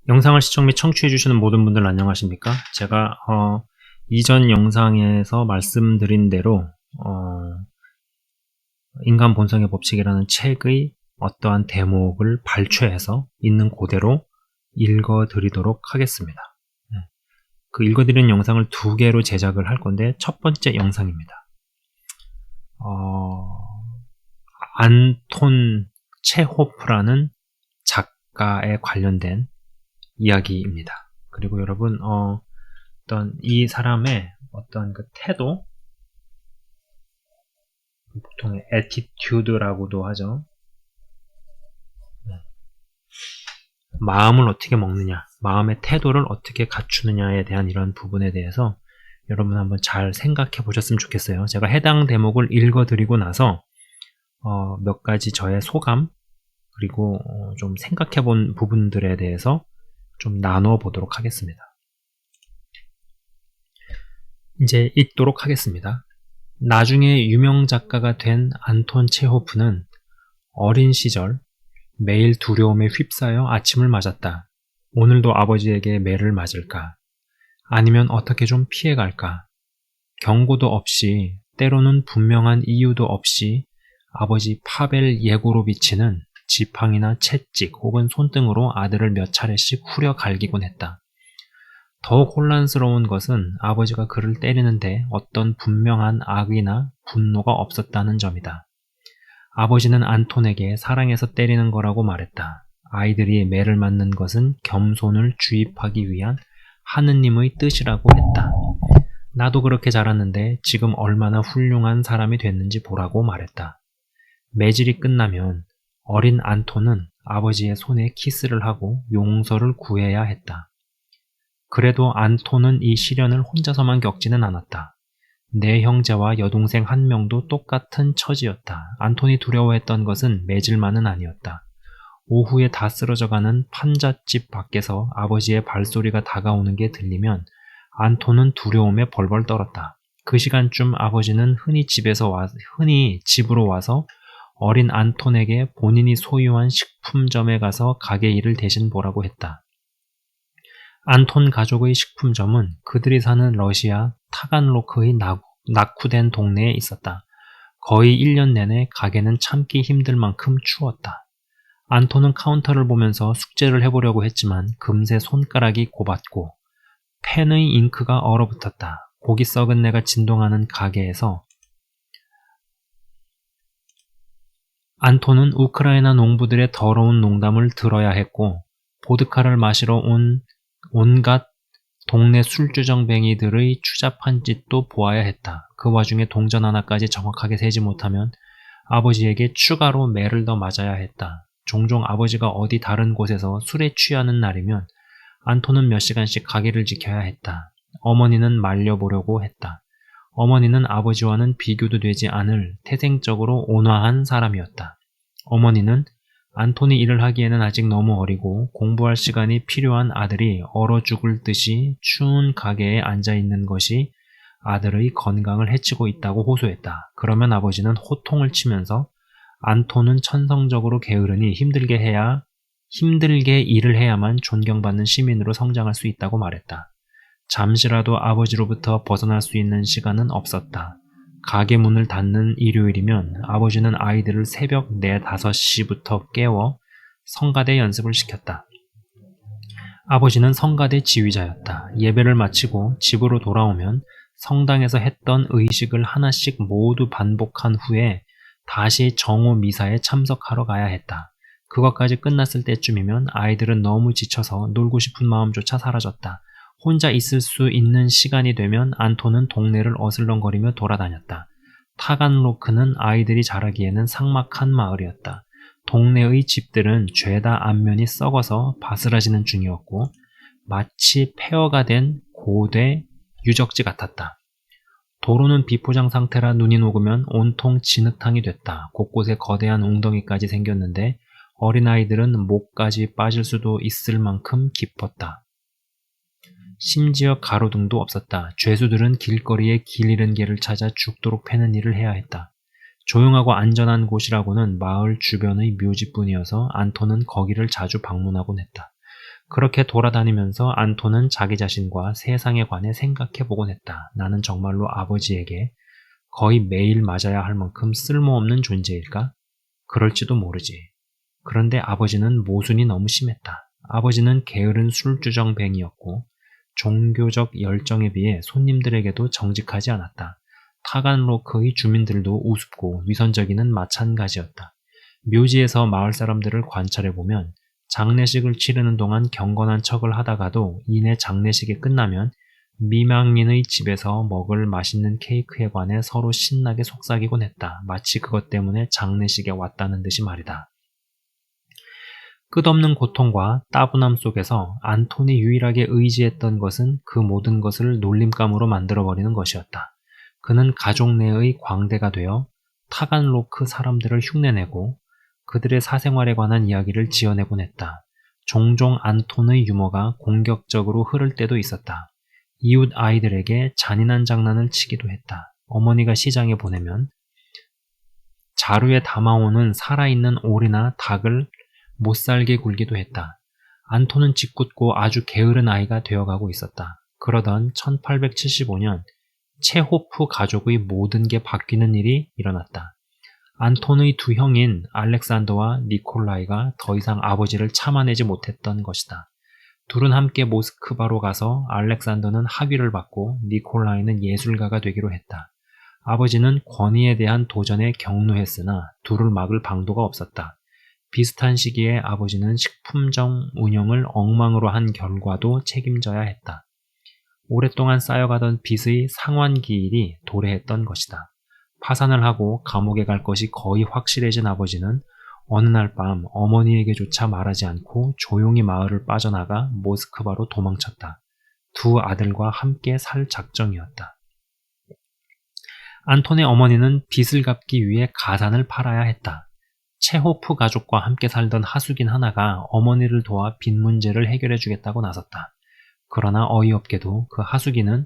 영상을 시청 및 청취해주시는 모든 분들 안녕하십니까? 제가 이전 영상에서 말씀드린 대로 인간 본성의 법칙이라는 책의 어떠한 대목을 발췌해서 있는 그대로 읽어드리도록 하겠습니다. 그 읽어드리는 영상을 2개로 제작을 할 건데 첫 번째 영상입니다. 안톤 체호프라는 작가에 관련된 이야기입니다. 그리고 여러분 어떤 이 사람의 어떤 그 태도, 보통 애티튜드라고도 하죠. 마음을 어떻게 먹느냐, 마음의 태도를 어떻게 갖추느냐에 대한 이런 부분에 대해서 여러분 한번 잘 생각해 보셨으면 좋겠어요. 제가 해당 대목을 읽어드리고 나서 몇 가지 저의 소감, 그리고 좀 생각해 본 부분들에 대해서 좀 나눠 보도록 하겠습니다. 이제 읽도록 하겠습니다. 나중에 유명 작가가 된 안톤 체호프는 어린 시절 매일 두려움에 휩싸여 아침을 맞았다. 오늘도 아버지에게 매를 맞을까? 아니면 어떻게 좀 피해갈까? 경고도 없이, 때로는 분명한 이유도 없이 아버지 파벨 예고로비치는 지팡이나 채찍 혹은 손등으로 아들을 몇 차례씩 후려 갈기곤 했다. 더욱 혼란스러운 것은 아버지가 그를 때리는데 어떤 분명한 악의나 분노가 없었다는 점이다. 아버지는 안톤에게 사랑해서 때리는 거라고 말했다. 아이들이 매를 맞는 것은 겸손을 주입하기 위한 하느님의 뜻이라고 했다. 나도 그렇게 자랐는데 지금 얼마나 훌륭한 사람이 됐는지 보라고 말했다. 매질이 끝나면 어린 안톤은 아버지의 손에 키스를 하고 용서를 구해야 했다. 그래도 안톤은 이 시련을 혼자서만 겪지는 않았다. 내 형제와 여동생 1명도 똑같은 처지였다. 안톤이 두려워했던 것은 매질만은 아니었다. 오후에 다 쓰러져가는 판잣집 밖에서 아버지의 발소리가 다가오는 게 들리면 안톤은 두려움에 벌벌 떨었다. 그 시간쯤 아버지는 흔히 집으로 와서 어린 안톤에게 본인이 소유한 식품점에 가서 가게 일을 대신 보라고 했다. 안톤 가족의 식품점은 그들이 사는 러시아 타간로크의 낙후된 동네에 있었다. 거의 1년 내내 가게는 참기 힘들 만큼 추웠다. 안톤은 카운터를 보면서 숙제를 해보려고 했지만 금세 손가락이 고봤고 펜의 잉크가 얼어붙었다. 고기 썩은 내가 진동하는 가게에서 안톤은 우크라이나 농부들의 더러운 농담을 들어야 했고 보드카를 마시러 온 온갖 동네 술주정뱅이들의 추잡한 짓도 보아야 했다. 그 와중에 동전 하나까지 정확하게 세지 못하면 아버지에게 추가로 매를 더 맞아야 했다. 종종 아버지가 어디 다른 곳에서 술에 취하는 날이면 안톤은 몇 시간씩 가게를 지켜야 했다. 어머니는 말려보려고 했다. 어머니는 아버지와는 비교도 되지 않을 태생적으로 온화한 사람이었다. 어머니는 안톤이 일을 하기에는 아직 너무 어리고 공부할 시간이 필요한 아들이 얼어 죽을 듯이 추운 가게에 앉아있는 것이 아들의 건강을 해치고 있다고 호소했다. 그러면 아버지는 호통을 치면서 안톤은 천성적으로 게으르니 힘들게 일을 해야만 존경받는 시민으로 성장할 수 있다고 말했다. 잠시라도 아버지로부터 벗어날 수 있는 시간은 없었다. 가게 문을 닫는 일요일이면 아버지는 아이들을 새벽 4, 5시부터 깨워 성가대 연습을 시켰다. 아버지는 성가대 지휘자였다. 예배를 마치고 집으로 돌아오면 성당에서 했던 의식을 하나씩 모두 반복한 후에 다시 정오 미사에 참석하러 가야 했다. 그것까지 끝났을 때쯤이면 아이들은 너무 지쳐서 놀고 싶은 마음조차 사라졌다. 혼자 있을 수 있는 시간이 되면 안톤은 동네를 어슬렁거리며 돌아다녔다. 타간로크는 아이들이 자라기에는 삭막한 마을이었다. 동네의 집들은 죄다 앞면이 썩어서 바스라지는 중이었고 마치 폐허가 된 고대 유적지 같았다. 도로는 비포장 상태라 눈이 녹으면 온통 진흙탕이 됐다. 곳곳에 거대한 웅덩이까지 생겼는데 어린아이들은 목까지 빠질 수도 있을 만큼 깊었다. 심지어 가로등도 없었다. 죄수들은 길거리에 길 잃은 개를 찾아 죽도록 패는 일을 해야 했다. 조용하고 안전한 곳이라고는 마을 주변의 묘지뿐이어서 안톤은 거기를 자주 방문하곤 했다. 그렇게 돌아다니면서 안톤은 자기 자신과 세상에 관해 생각해보곤 했다. 나는 정말로 아버지에게 거의 매일 맞아야 할 만큼 쓸모없는 존재일까? 그럴지도 모르지. 그런데 아버지는 모순이 너무 심했다. 아버지는 게으른 술주정뱅이였고 종교적 열정에 비해 손님들에게도 정직하지 않았다. 타간로크의 주민들도 우습고 위선적이는 마찬가지였다. 묘지에서 마을 사람들을 관찰해보면 장례식을 치르는 동안 경건한 척을 하다가도 이내 장례식이 끝나면 미망인의 집에서 먹을 맛있는 케이크에 관해 서로 신나게 속삭이곤 했다. 마치 그것 때문에 장례식에 왔다는 듯이 말이다. 끝없는 고통과 따분함 속에서 안톤이 유일하게 의지했던 것은 그 모든 것을 놀림감으로 만들어버리는 것이었다. 그는 가족 내의 광대가 되어 타간로크 사람들을 흉내내고 그들의 사생활에 관한 이야기를 지어내곤 했다. 종종 안톤의 유머가 공격적으로 흐를 때도 있었다. 이웃 아이들에게 잔인한 장난을 치기도 했다. 어머니가 시장에 보내면 자루에 담아오는 살아있는 오리나 닭을 못살게 굴기도 했다. 안톤은 짓궂고 아주 게으른 아이가 되어가고 있었다. 그러던 1875년 체호프 가족의 모든 게 바뀌는 일이 일어났다. 안톤의 두 형인 알렉산더와 니콜라이가 더 이상 아버지를 참아내지 못했던 것이다. 둘은 함께 모스크바로 가서 알렉산더는 학위를 받고 니콜라이는 예술가가 되기로 했다. 아버지는 권위에 대한 도전에 격노했으나 둘을 막을 방도가 없었다. 비슷한 시기에 아버지는 식품점 운영을 엉망으로 한 결과도 책임져야 했다. 오랫동안 쌓여가던 빚의 상환기일이 도래했던 것이다. 파산을 하고 감옥에 갈 것이 거의 확실해진 아버지는 어느 날 밤 어머니에게조차 말하지 않고 조용히 마을을 빠져나가 모스크바로 도망쳤다. 두 아들과 함께 살 작정이었다. 안톤의 어머니는 빚을 갚기 위해 가산을 팔아야 했다. 체호프 가족과 함께 살던 하숙인 하나가 어머니를 도와 빚 문제를 해결해 주겠다고 나섰다. 그러나 어이없게도 그 하숙인은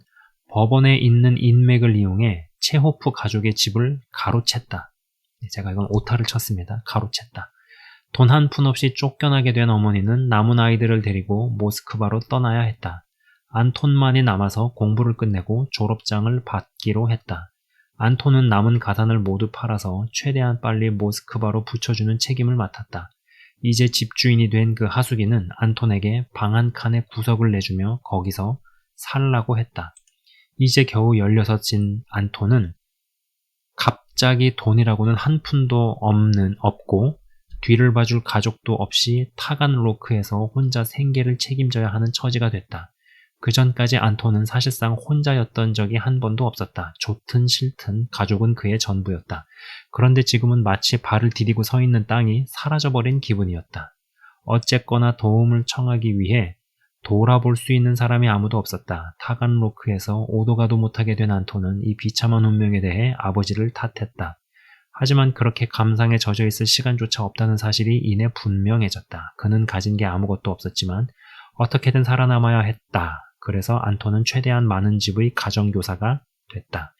법원에 있는 인맥을 이용해 체호프 가족의 집을 가로챘다. 제가 이건 오타를 쳤습니다. 가로챘다. 돈 한 푼 없이 쫓겨나게 된 어머니는 남은 아이들을 데리고 모스크바로 떠나야 했다. 안톤만이 남아서 공부를 끝내고 졸업장을 받기로 했다. 안톤은 남은 가산을 모두 팔아서 최대한 빨리 모스크바로 붙여주는 책임을 맡았다. 이제 집주인이 된 그 하숙이는 안톤에게 방 한 칸의 구석을 내주며 거기서 살라고 했다. 이제 겨우 16인 안톤은 갑자기 돈이라고는 한 푼도 없고 뒤를 봐줄 가족도 없이 타간로크에서 혼자 생계를 책임져야 하는 처지가 됐다. 그 전까지 안톤은 사실상 혼자였던 적이 한 번도 없었다. 좋든 싫든 가족은 그의 전부였다. 그런데 지금은 마치 발을 디디고 서 있는 땅이 사라져버린 기분이었다. 어쨌거나 도움을 청하기 위해 돌아볼 수 있는 사람이 아무도 없었다. 타간로크에서 오도 가도 못하게 된 안톤은 이 비참한 운명에 대해 아버지를 탓했다. 하지만 그렇게 감상에 젖어 있을 시간조차 없다는 사실이 이내 분명해졌다. 그는 가진 게 아무것도 없었지만 어떻게든 살아남아야 했다. 그래서 안톤은 최대한 많은 집의 가정교사가 됐다.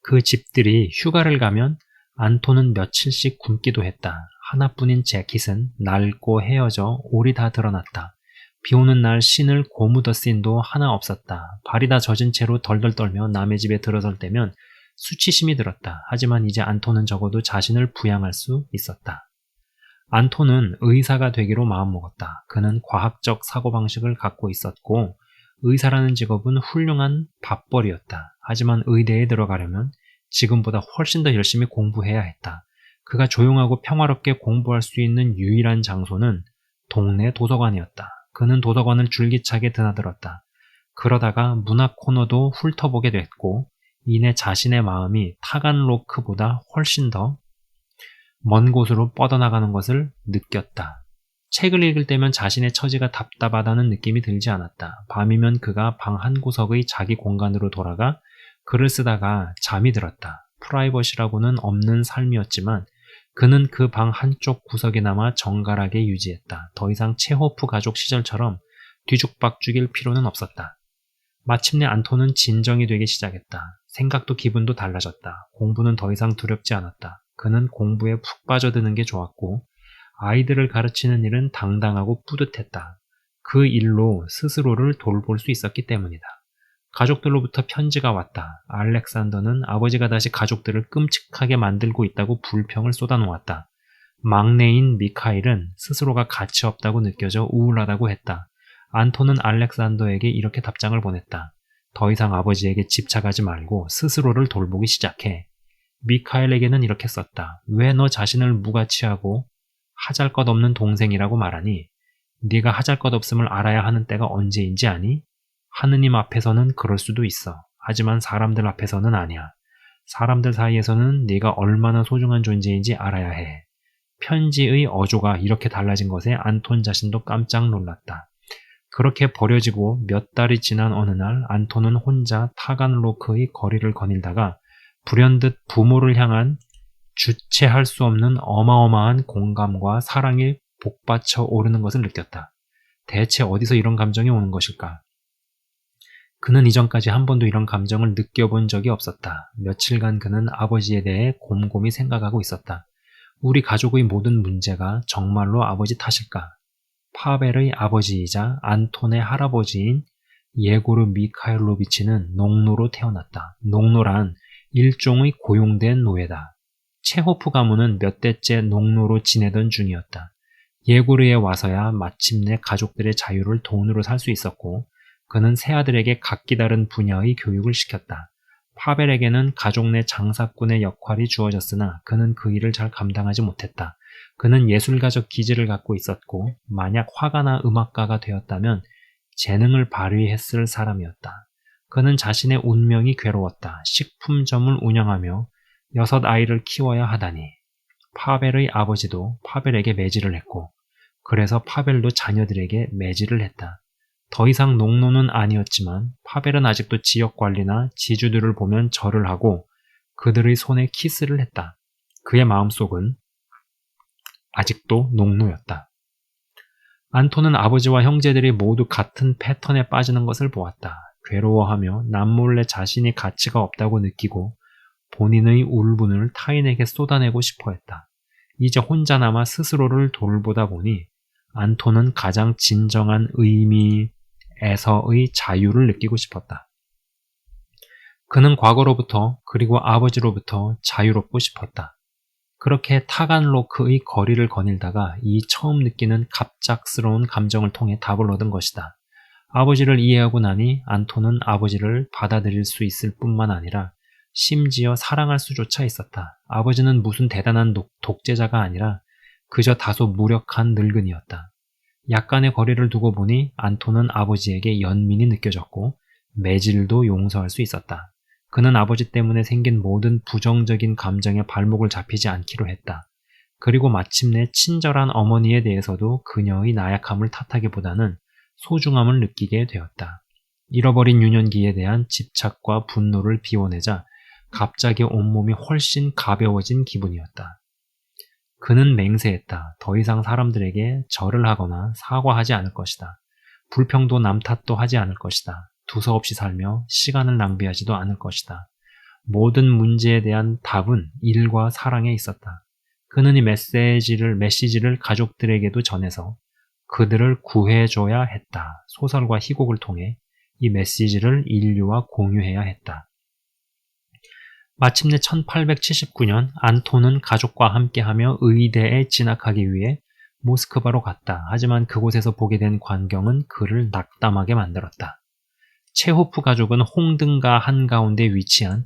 그 집들이 휴가를 가면 안톤은 며칠씩 굶기도 했다. 하나뿐인 재킷은 낡고 헤어져 올이 다 드러났다. 비오는 날 신을 고무더 씬도 하나 없었다. 발이 다 젖은 채로 덜덜 떨며 남의 집에 들어설 때면 수치심이 들었다. 하지만 이제 안톤은 적어도 자신을 부양할 수 있었다. 안톤은 의사가 되기로 마음먹었다. 그는 과학적 사고방식을 갖고 있었고 의사라는 직업은 훌륭한 밥벌이였다. 하지만 의대에 들어가려면 지금보다 훨씬 더 열심히 공부해야 했다. 그가 조용하고 평화롭게 공부할 수 있는 유일한 장소는 동네 도서관이었다. 그는 도서관을 줄기차게 드나들었다. 그러다가 문학 코너도 훑어보게 됐고 이내 자신의 마음이 타간로크보다 훨씬 더 먼 곳으로 뻗어나가는 것을 느꼈다. 책을 읽을 때면 자신의 처지가 답답하다는 느낌이 들지 않았다. 밤이면 그가 방 한 구석의 자기 공간으로 돌아가 글을 쓰다가 잠이 들었다. 프라이버시라고는 없는 삶이었지만 그는 그 방 한쪽 구석에나마 정갈하게 유지했다. 더 이상 체호프 가족 시절처럼 뒤죽박죽일 필요는 없었다. 마침내 안톤은 진정이 되기 시작했다. 생각도 기분도 달라졌다. 공부는 더 이상 두렵지 않았다. 그는 공부에 푹 빠져드는 게 좋았고 아이들을 가르치는 일은 당당하고 뿌듯했다. 그 일로 스스로를 돌볼 수 있었기 때문이다. 가족들로부터 편지가 왔다. 알렉산더는 아버지가 다시 가족들을 끔찍하게 만들고 있다고 불평을 쏟아놓았다. 막내인 미카엘은 스스로가 가치 없다고 느껴져 우울하다고 했다. 안톤은 알렉산더에게 이렇게 답장을 보냈다. 더 이상 아버지에게 집착하지 말고 스스로를 돌보기 시작해. 미카엘에게는 이렇게 썼다. 왜 너 자신을 무가치하고 하잘것없는 동생이라고 말하니? 네가 하잘것없음을 알아야 하는 때가 언제인지 아니? 하느님 앞에서는 그럴 수도 있어. 하지만 사람들 앞에서는 아니야. 사람들 사이에서는 네가 얼마나 소중한 존재인지 알아야 해. 편지의 어조가 이렇게 달라진 것에 안톤 자신도 깜짝 놀랐다. 그렇게 버려지고 몇 달이 지난 어느 날 안톤은 혼자 타간로크의 거리를 거닐다가 불현듯 부모를 향한 주체할 수 없는 어마어마한 공감과 사랑이 복받쳐 오르는 것을 느꼈다. 대체 어디서 이런 감정이 오는 것일까? 그는 이전까지 한 번도 이런 감정을 느껴본 적이 없었다. 며칠간 그는 아버지에 대해 곰곰이 생각하고 있었다. 우리 가족의 모든 문제가 정말로 아버지 탓일까? 파벨의 아버지이자 안톤의 할아버지인 예고르 미카일로비치는 농노로 태어났다. 농노란 일종의 고용된 노예다. 체호프 가문은 몇 대째 농노로 지내던 중이었다. 예고르에 와서야 마침내 가족들의 자유를 돈으로 살 수 있었고 그는 새아들에게 각기 다른 분야의 교육을 시켰다. 파벨에게는 가족 내 장사꾼의 역할이 주어졌으나 그는 그 일을 잘 감당하지 못했다. 그는 예술가적 기질을 갖고 있었고 만약 화가나 음악가가 되었다면 재능을 발휘했을 사람이었다. 그는 자신의 운명이 괴로웠다. 식품점을 운영하며 6아이를 키워야 하다니. 파벨의 아버지도 파벨에게 매질을 했고 그래서 파벨도 자녀들에게 매질을 했다. 더 이상 농노는 아니었지만 파벨은 아직도 지역관리나 지주들을 보면 절을 하고 그들의 손에 키스를 했다. 그의 마음속은 아직도 농노였다. 안톤은 아버지와 형제들이 모두 같은 패턴에 빠지는 것을 보았다. 괴로워하며 남몰래 자신이 가치가 없다고 느끼고 본인의 울분을 타인에게 쏟아내고 싶어 했다. 이제 혼자 남아 스스로를 돌보다 보니 안톤은 가장 진정한 의미에서의 자유를 느끼고 싶었다. 그는 과거로부터 그리고 아버지로부터 자유롭고 싶었다. 그렇게 타간로크의 거리를 거닐다가 이 처음 느끼는 갑작스러운 감정을 통해 답을 얻은 것이다. 아버지를 이해하고 나니 안톤은 아버지를 받아들일 수 있을 뿐만 아니라 심지어 사랑할 수조차 있었다. 아버지는 무슨 대단한 독재자가 아니라 그저 다소 무력한 늙은이였다. 약간의 거리를 두고 보니 안톤은 아버지에게 연민이 느껴졌고 매질도 용서할 수 있었다. 그는 아버지 때문에 생긴 모든 부정적인 감정에 발목을 잡히지 않기로 했다. 그리고 마침내 친절한 어머니에 대해서도 그녀의 나약함을 탓하기보다는 소중함을 느끼게 되었다. 잃어버린 유년기에 대한 집착과 분노를 비워내자 갑자기 온몸이 훨씬 가벼워진 기분이었다. 그는 맹세했다. 더 이상 사람들에게 절을 하거나 사과하지 않을 것이다. 불평도 남 탓도 하지 않을 것이다. 두서없이 살며 시간을 낭비하지도 않을 것이다. 모든 문제에 대한 답은 일과 사랑에 있었다. 그는 이 메시지를 가족들에게도 전해서 그들을 구해줘야 했다. 소설과 희곡을 통해 이 메시지를 인류와 공유해야 했다. 마침내 1879년 안톤은 가족과 함께하며 의대에 진학하기 위해 모스크바로 갔다. 하지만 그곳에서 보게 된 광경은 그를 낙담하게 만들었다. 체호프 가족은 홍등가 한가운데 위치한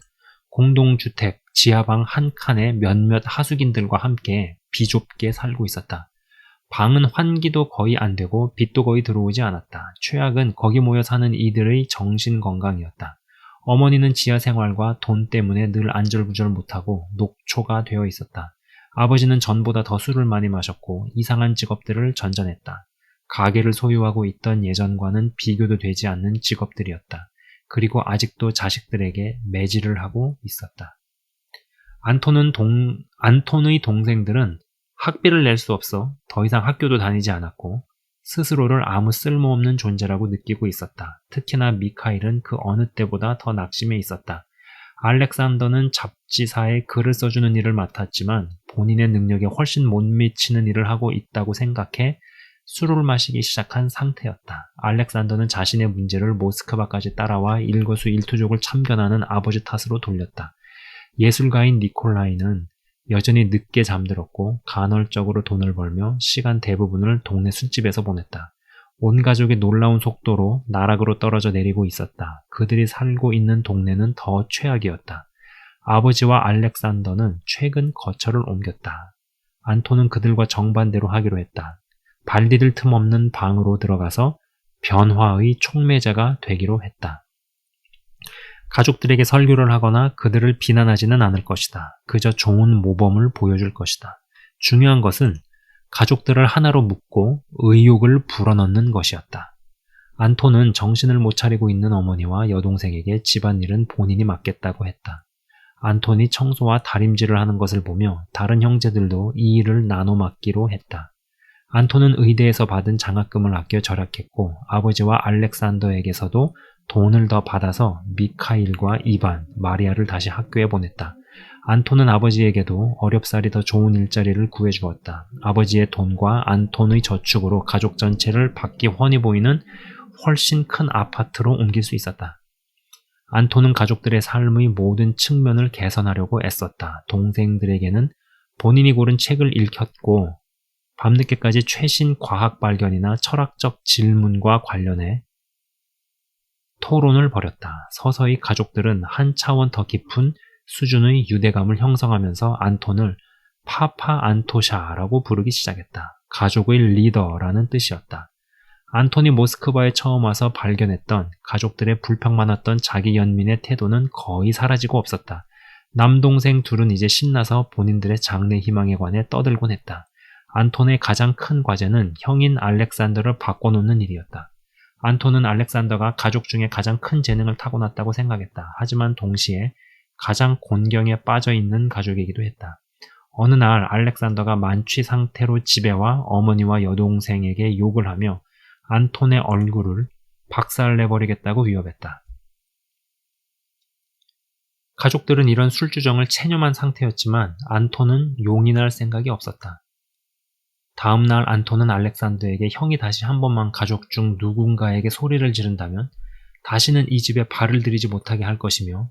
공동주택 지하방 한 칸에 몇몇 하숙인들과 함께 비좁게 살고 있었다. 방은 환기도 거의 안 되고 빛도 거의 들어오지 않았다. 최악은 거기 모여 사는 이들의 정신건강이었다. 어머니는 지하 생활과 돈 때문에 늘 안절부절 못하고 녹초가 되어 있었다. 아버지는 전보다 더 술을 많이 마셨고 이상한 직업들을 전전했다. 가게를 소유하고 있던 예전과는 비교도 되지 않는 직업들이었다. 그리고 아직도 자식들에게 매질을 하고 있었다. 안톤의 동생들은 학비를 낼 수 없어 더 이상 학교도 다니지 않았고 스스로를 아무 쓸모없는 존재라고 느끼고 있었다. 특히나 미카일은 그 어느 때보다 더 낙심해 있었다. 알렉산더는 잡지사에 글을 써주는 일을 맡았지만 본인의 능력에 훨씬 못 미치는 일을 하고 있다고 생각해 술을 마시기 시작한 상태였다. 알렉산더는 자신의 문제를 모스크바까지 따라와 일거수일투족을 참견하는 아버지 탓으로 돌렸다. 예술가인 니콜라이는 여전히 늦게 잠들었고 간헐적으로 돈을 벌며 시간 대부분을 동네 술집에서 보냈다. 온 가족이 놀라운 속도로 나락으로 떨어져 내리고 있었다. 그들이 살고 있는 동네는 더 최악이었다. 아버지와 알렉산더는 최근 거처를 옮겼다. 안톤은 그들과 정반대로 하기로 했다. 발디딜 틈 없는 방으로 들어가서 변화의 촉매자가 되기로 했다. 가족들에게 설교를 하거나 그들을 비난하지는 않을 것이다. 그저 좋은 모범을 보여줄 것이다. 중요한 것은 가족들을 하나로 묶고 의욕을 불어넣는 것이었다. 안톤은 정신을 못 차리고 있는 어머니와 여동생에게 집안일은 본인이 맡겠다고 했다. 안톤이 청소와 다림질을 하는 것을 보며 다른 형제들도 이 일을 나눠 맡기로 했다. 안톤은 의대에서 받은 장학금을 아껴 절약했고 아버지와 알렉산더에게서도 돈을 더 받아서 미카일과 이반, 마리아를 다시 학교에 보냈다. 안톤은 아버지에게도 어렵사리 더 좋은 일자리를 구해주었다. 아버지의 돈과 안톤의 저축으로 가족 전체를 밖이 훤히 보이는 훨씬 큰 아파트로 옮길 수 있었다. 안톤은 가족들의 삶의 모든 측면을 개선하려고 애썼다. 동생들에게는 본인이 고른 책을 읽혔고 밤늦게까지 최신 과학 발견이나 철학적 질문과 관련해 토론을 벌였다. 서서히 가족들은 한 차원 더 깊은 수준의 유대감을 형성하면서 안톤을 파파 안토샤라고 부르기 시작했다. 가족의 리더라는 뜻이었다. 안톤이 모스크바에 처음 와서 발견했던 가족들의 불평 많았던 자기 연민의 태도는 거의 사라지고 없었다. 남동생 둘은 이제 신나서 본인들의 장래 희망에 관해 떠들곤 했다. 안톤의 가장 큰 과제는 형인 알렉산더를 바꿔놓는 일이었다. 안톤은 알렉산더가 가족 중에 가장 큰 재능을 타고났다고 생각했다. 하지만 동시에 가장 곤경에 빠져있는 가족이기도 했다. 어느 날 알렉산더가 만취 상태로 집에 와 어머니와 여동생에게 욕을 하며 안톤의 얼굴을 박살내버리겠다고 위협했다. 가족들은 이런 술주정을 체념한 상태였지만 안톤은 용인할 생각이 없었다. 다음 날 안톤은 알렉산더에게 형이 다시 한 번만 가족 중 누군가에게 소리를 지른다면 다시는 이 집에 발을 들이지 못하게 할 것이며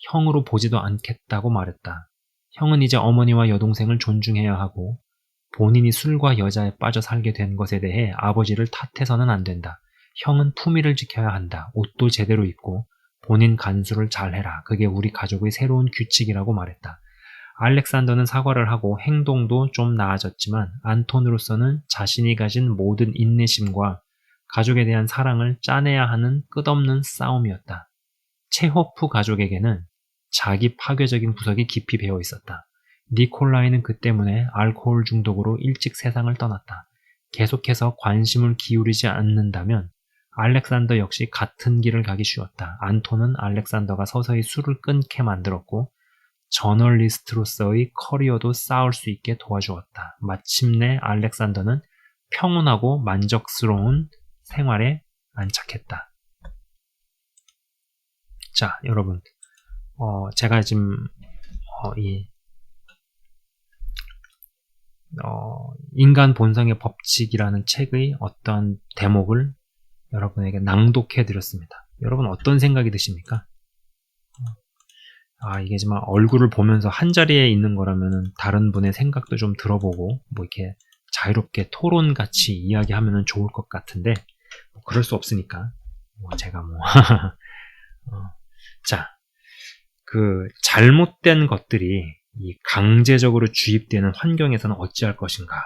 형으로 보지도 않겠다고 말했다. 형은 이제 어머니와 여동생을 존중해야 하고 본인이 술과 여자에 빠져 살게 된 것에 대해 아버지를 탓해서는 안 된다. 형은 품위를 지켜야 한다. 옷도 제대로 입고 본인 간수를 잘해라. 그게 우리 가족의 새로운 규칙이라고 말했다. 알렉산더는 사과를 하고 행동도 좀 나아졌지만 안톤으로서는 자신이 가진 모든 인내심과 가족에 대한 사랑을 짜내야 하는 끝없는 싸움이었다. 체호프 가족에게는 자기 파괴적인 구석이 깊이 배어 있었다. 니콜라이는 그 때문에 알코올 중독으로 일찍 세상을 떠났다. 계속해서 관심을 기울이지 않는다면 알렉산더 역시 같은 길을 가기 쉬웠다. 안톤은 알렉산더가 서서히 술을 끊게 만들었고 저널리스트로서의 커리어도 쌓을 수 있게 도와주었다. 마침내 알렉산더는 평온하고 만족스러운 생활에 안착했다. 자, 여러분, 제가 지금 인간 본성의 법칙이라는 책의 어떤 대목을 여러분에게 낭독해 드렸습니다. 여러분 어떤 생각이 드십니까? 이게 정말 얼굴을 보면서 한 자리에 있는 거라면은 다른 분의 생각도 좀 들어보고 뭐 이렇게 자유롭게 토론같이 이야기하면은 좋을 것 같은데 뭐 그럴 수 없으니까 제가 자, 그 잘못된 것들이 이 강제적으로 주입되는 환경에서는 어찌할 것인가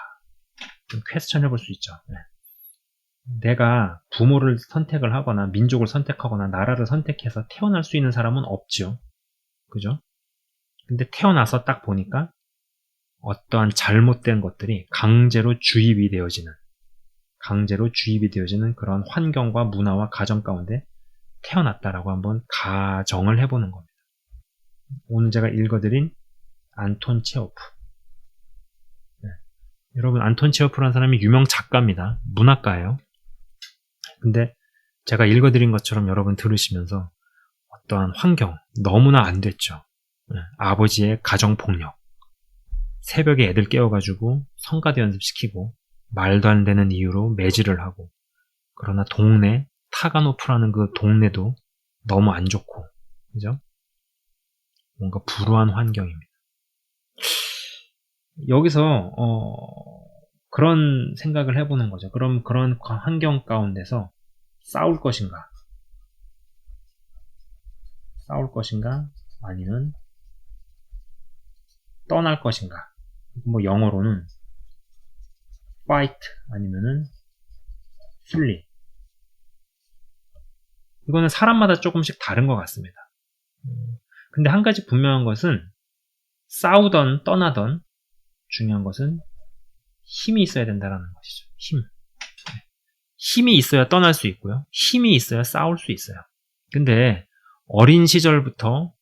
좀 퀘스천 해볼 수 있죠. 네. 내가 부모를 선택을 하거나 민족을 선택하거나 나라를 선택해서 태어날 수 있는 사람은 없죠. 그죠? 근데 태어나서 딱 보니까 어떠한 잘못된 것들이 강제로 주입이 되어지는 그런 환경과 문화와 가정 가운데 태어났다라고 한번 가정을 해보는 겁니다. 오늘 제가 읽어드린 안톤 체호프. 네. 여러분, 안톤 체호프라는 사람이 유명 작가입니다. 문학가예요. 근데 제가 읽어드린 것처럼 여러분 들으시면서 어떠한 환경, 너무나 안 됐죠. 네. 아버지의 가정폭력, 새벽에 애들 깨워가지고 성가대 연습시키고 말도 안 되는 이유로 매질을 하고, 그러나 동네, 타가노프라는 그 동네도 너무 안 좋고, 그죠? 뭔가 불우한 환경입니다. 여기서 그런 생각을 해보는 거죠. 그럼 그런 환경 가운데서 싸울 것인가? 아니면 떠날 것인가? 뭐 영어로는 fight 아니면은 flee. 이거는 사람마다 조금씩 다른 것 같습니다. 근데 한 가지 분명한 것은 싸우던 떠나던 중요한 것은 힘이 있어야 된다는 것이죠. 힘이 있어야 떠날 수 있고요. 힘이 있어야 싸울 수 있어요. 근데 어린 시절부터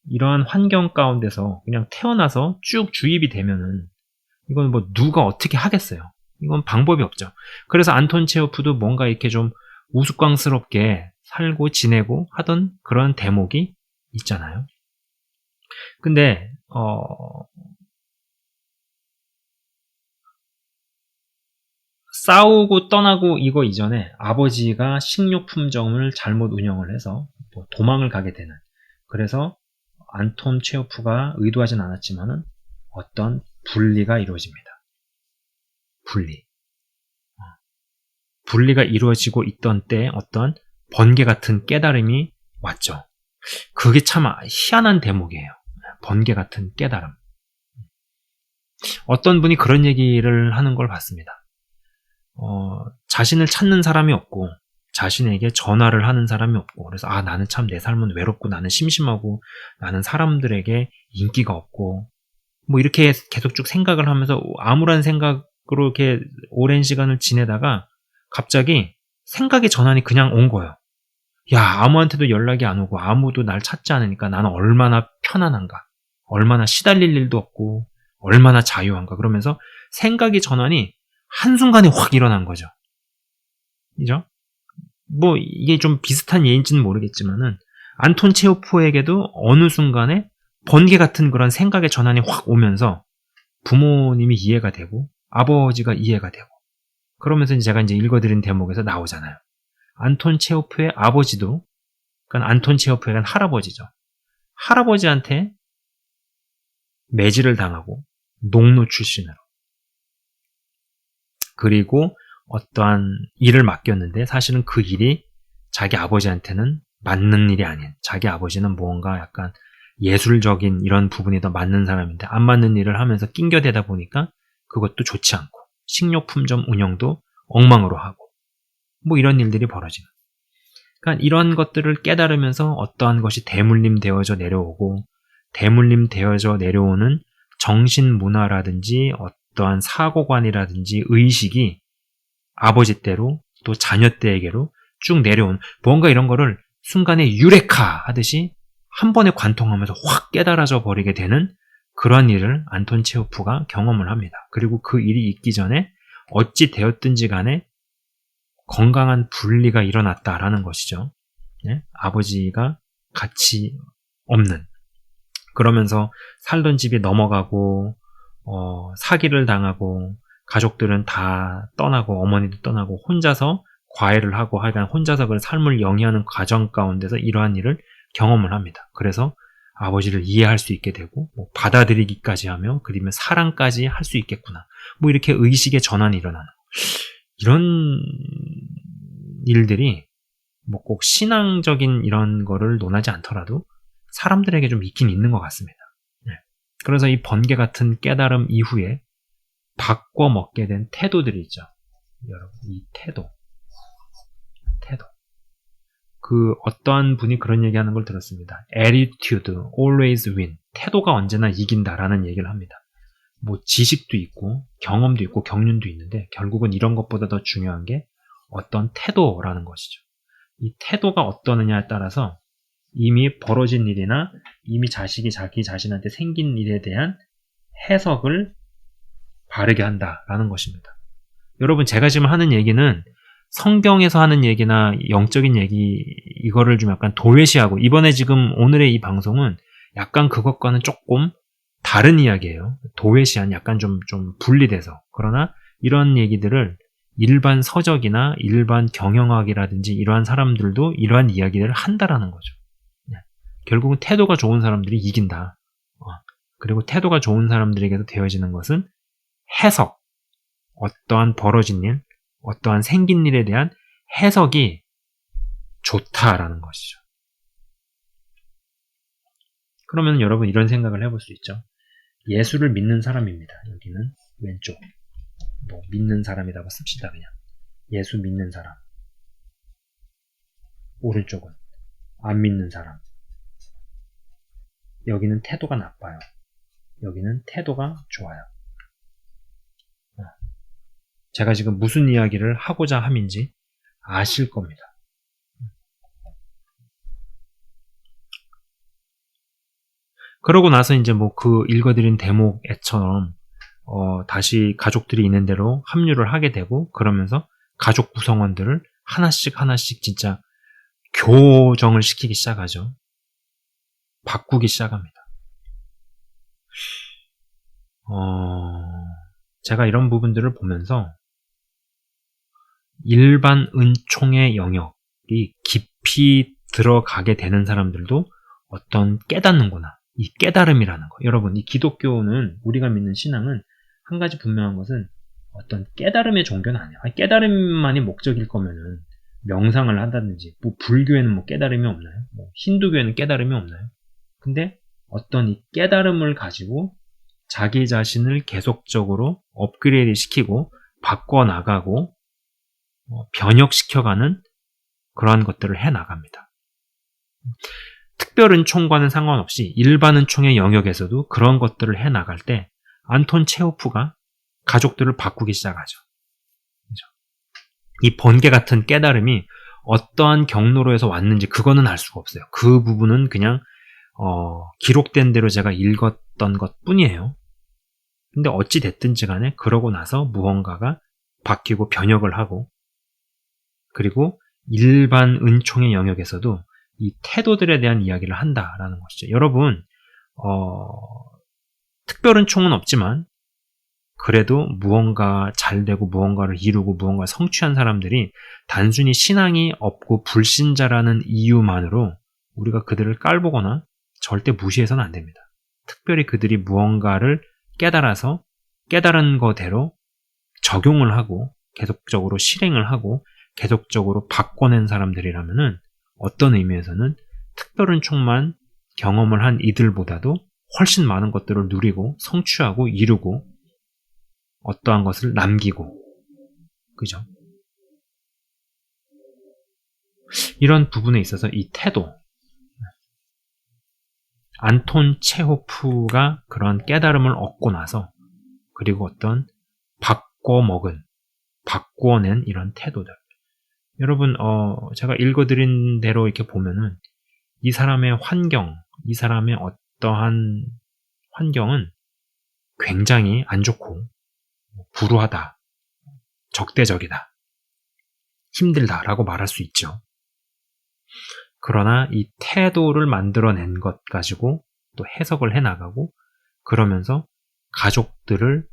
이러한 환경 가운데서 그냥 태어나서 쭉 주입이 되면은 이건 뭐 누가 어떻게 하겠어요. 이건 방법이 없죠. 그래서 안톤 체호프도 뭔가 이렇게 좀 우스꽝스럽게 살고 지내고 하던 그런 대목이 있잖아요. 근데 싸우고 떠나고 이거 이전에 아버지가 식료품점을 잘못 운영을 해서 도망을 가게 되는, 그래서 안톤 체호프가 의도하진 않았지만은 어떤 분리가 이루어집니다. 분리가 이루어지고 있던 때에 어떤 번개 같은 깨달음이 왔죠. 그게 참 희한한 대목이에요. 번개 같은 깨달음. 어떤 분이 그런 얘기를 하는 걸 봤습니다. 자신을 찾는 사람이 없고 자신에게 전화를 하는 사람이 없고, 그래서 나는 참 내 삶은 외롭고 나는 심심하고 나는 사람들에게 인기가 없고 뭐 이렇게 계속 쭉 생각을 하면서 암울한 생각으로 이렇게 오랜 시간을 지내다가 갑자기 생각의 전환이 그냥 온 거예요. 야, 아무한테도 연락이 안 오고 아무도 날 찾지 않으니까 나는 얼마나 편안한가, 얼마나 시달릴 일도 없고 얼마나 자유한가, 그러면서 생각의 전환이 한순간에 확 일어난 거죠. 그죠? 뭐 이게 좀 비슷한 예인지는 모르겠지만은 안톤 체호프에게도 어느 순간에 번개 같은 그런 생각의 전환이 확 오면서 부모님이 이해가 되고 아버지가 이해가 되고, 그러면서 제가 이제 읽어드린 대목에서 나오잖아요. 안톤 체호프의 아버지도, 그러니까 안톤 체호프의 할아버지죠. 할아버지한테 매질을 당하고 농노 출신으로, 그리고 어떠한 일을 맡겼는데 사실은 그 일이 자기 아버지한테는 맞는 일이 아닌, 자기 아버지는 뭔가 약간 예술적인 이런 부분이 더 맞는 사람인데 안 맞는 일을 하면서 낑겨대다 보니까 그것도 좋지 않고 식료품점 운영도 엉망으로 하고 뭐 이런 일들이 벌어지는, 그러니까 이런 것들을 깨달으면서 어떠한 것이 대물림 되어져 내려오고, 대물림 되어져 내려오는 정신문화라든지 어떠한 사고관이라든지 의식이 아버지 때로 또 자녀 때에게로 쭉 내려온, 뭔가 이런 거를 순간에 유레카 하듯이 한 번에 관통하면서 확 깨달아져 버리게 되는 그런 일을 안톤 체호프가 경험을 합니다. 그리고 그 일이 있기 전에 어찌 되었든지 간에 건강한 분리가 일어났다라는 것이죠. 네? 아버지가 같이 없는, 그러면서 살던 집이 넘어가고 사기를 당하고 가족들은 다 떠나고 어머니도 떠나고 혼자서 과외를 하고 하여간 혼자서 그 삶을 영위하는 과정 가운데서 이러한 일을 경험을 합니다. 그래서 아버지를 이해할 수 있게 되고 뭐 받아들이기까지 하며 그리면 사랑까지 할 수 있겠구나, 뭐 이렇게 의식의 전환이 일어나는 이런 일들이 뭐 꼭 신앙적인 이런 거를 논하지 않더라도 사람들에게 좀 있긴 있는 것 같습니다. 그래서 이 번개 같은 깨달음 이후에 바꿔 먹게 된 태도들이 있죠. 여러분, 이 태도. 그 어떠한 분이 그런 얘기하는 걸 들었습니다. Attitude always win. 태도가 언제나 이긴다라는 얘기를 합니다. 뭐 지식도 있고 경험도 있고 경륜도 있는데 결국은 이런 것보다 더 중요한 게 어떤 태도라는 것이죠. 이 태도가 어떠느냐에 따라서 이미 벌어진 일이나 이미 자식이 자기 자신한테 생긴 일에 대한 해석을 바르게 한다라는 것입니다. 여러분, 제가 지금 하는 얘기는 성경에서 하는 얘기나 영적인 얘기, 이거를 좀 약간 도외시하고, 이번에 지금 오늘의 이 방송은 약간 그것과는 조금 다른 이야기예요. 도외시한, 약간 좀 분리돼서. 그러나 이런 얘기들을 일반 서적이나 일반 경영학이라든지 이러한 사람들도 이러한 이야기들을 한다라는 거죠. 결국은 태도가 좋은 사람들이 이긴다. 그리고 태도가 좋은 사람들에게서 되어지는 것은 해석, 어떠한 벌어진 일, 어떠한 생긴 일에 대한 해석이 좋다라는 것이죠. 그러면 여러분 이런 생각을 해볼 수 있죠. 예수를 믿는 사람입니다. 여기는 왼쪽. 믿는 사람이라고 씁시다 그냥. 예수 믿는 사람. 오른쪽은 안 믿는 사람. 여기는 태도가 나빠요. 여기는 태도가 좋아요. 제가 지금 무슨 이야기를 하고자 함인지 아실 겁니다. 그러고 나서 이제 그 읽어드린 대목에처럼 다시 가족들이 있는 대로 합류를 하게 되고, 그러면서 가족 구성원들을 하나씩 진짜 교정을 시키기 시작하죠. 바꾸기 시작합니다. 제가 이런 부분들을 보면서 일반 은총의 영역이 깊이 들어가게 되는 사람들도 어떤 깨닫는구나. 이 깨달음이라는 거. 여러분, 이 기독교는, 우리가 믿는 신앙은 한 가지 분명한 것은 어떤 깨달음의 종교는 아니야. 깨달음만이 목적일 거면은 명상을 한다든지, 불교에는 깨달음이 없나요? 힌두교에는 깨달음이 없나요? 근데 어떤 이 깨달음을 가지고 자기 자신을 계속적으로 업그레이드 시키고 바꿔나가고 변혁시켜가는 그러한 것들을 해나갑니다. 특별 은총과는 상관없이 일반 은총의 영역에서도 그런 것들을 해나갈 때 안톤 체호프가 가족들을 바꾸기 시작하죠. 이 번개 같은 깨달음이 어떠한 경로로에서 왔는지 그거는 알 수가 없어요. 그 부분은 그냥 기록된 대로 제가 읽었던 것 뿐이에요. 근데 어찌 됐든지 간에 그러고 나서 무언가가 바뀌고 변혁을 하고, 그리고 일반 은총의 영역에서도 이 태도들에 대한 이야기를 한다라는 것이죠. 여러분, 특별 은총은 없지만 그래도 무언가 잘 되고 무언가를 이루고 무언가를 성취한 사람들이 단순히 신앙이 없고 불신자라는 이유만으로 우리가 그들을 깔보거나 절대 무시해서는 안 됩니다. 특별히 그들이 무언가를 깨달아서 깨달은 거대로 적용을 하고 계속적으로 실행을 하고 계속적으로 바꿔낸 사람들이라면은 어떤 의미에서는 특별 은총만 경험을 한 이들보다도 훨씬 많은 것들을 누리고 성취하고 이루고 어떠한 것을 남기고, 그죠? 이런 부분에 있어서 이 태도, 안톤 체호프가 그런 깨달음을 얻고 나서, 그리고 어떤 바꿔낸 이런 태도들. 여러분, 제가 읽어드린 대로 이렇게 보면은 이 사람의 환경, 이 사람의 어떠한 환경은 굉장히 안 좋고 불우하다, 적대적이다, 힘들다라고 말할 수 있죠. 그러나 이 태도를 만들어낸 것 가지고 또 해석을 해나가고, 그러면서 가족들을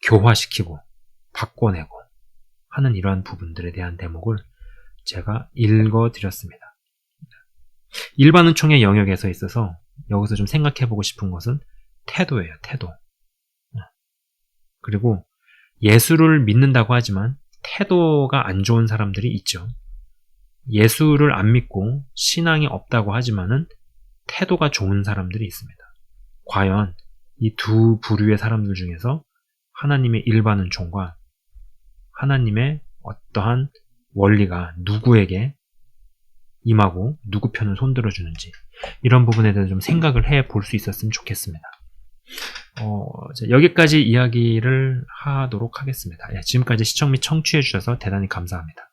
교화시키고 바꿔내고 하는 이러한 부분들에 대한 대목을 제가 읽어드렸습니다. 일반 은총의 영역에서 있어서 여기서 좀 생각해보고 싶은 것은 태도예요. 태도. 그리고 예수를 믿는다고 하지만 태도가 안 좋은 사람들이 있죠. 예수를 안 믿고 신앙이 없다고 하지만은 태도가 좋은 사람들이 있습니다. 과연 이 두 부류의 사람들 중에서 하나님의 일반 은총과 하나님의 어떠한 원리가 누구에게 임하고 누구 편을 손들어주는지, 이런 부분에 대해서 좀 생각을 해볼 수 있었으면 좋겠습니다. 여기까지 이야기를 하도록 하겠습니다. 지금까지 시청 및 청취해 주셔서 대단히 감사합니다.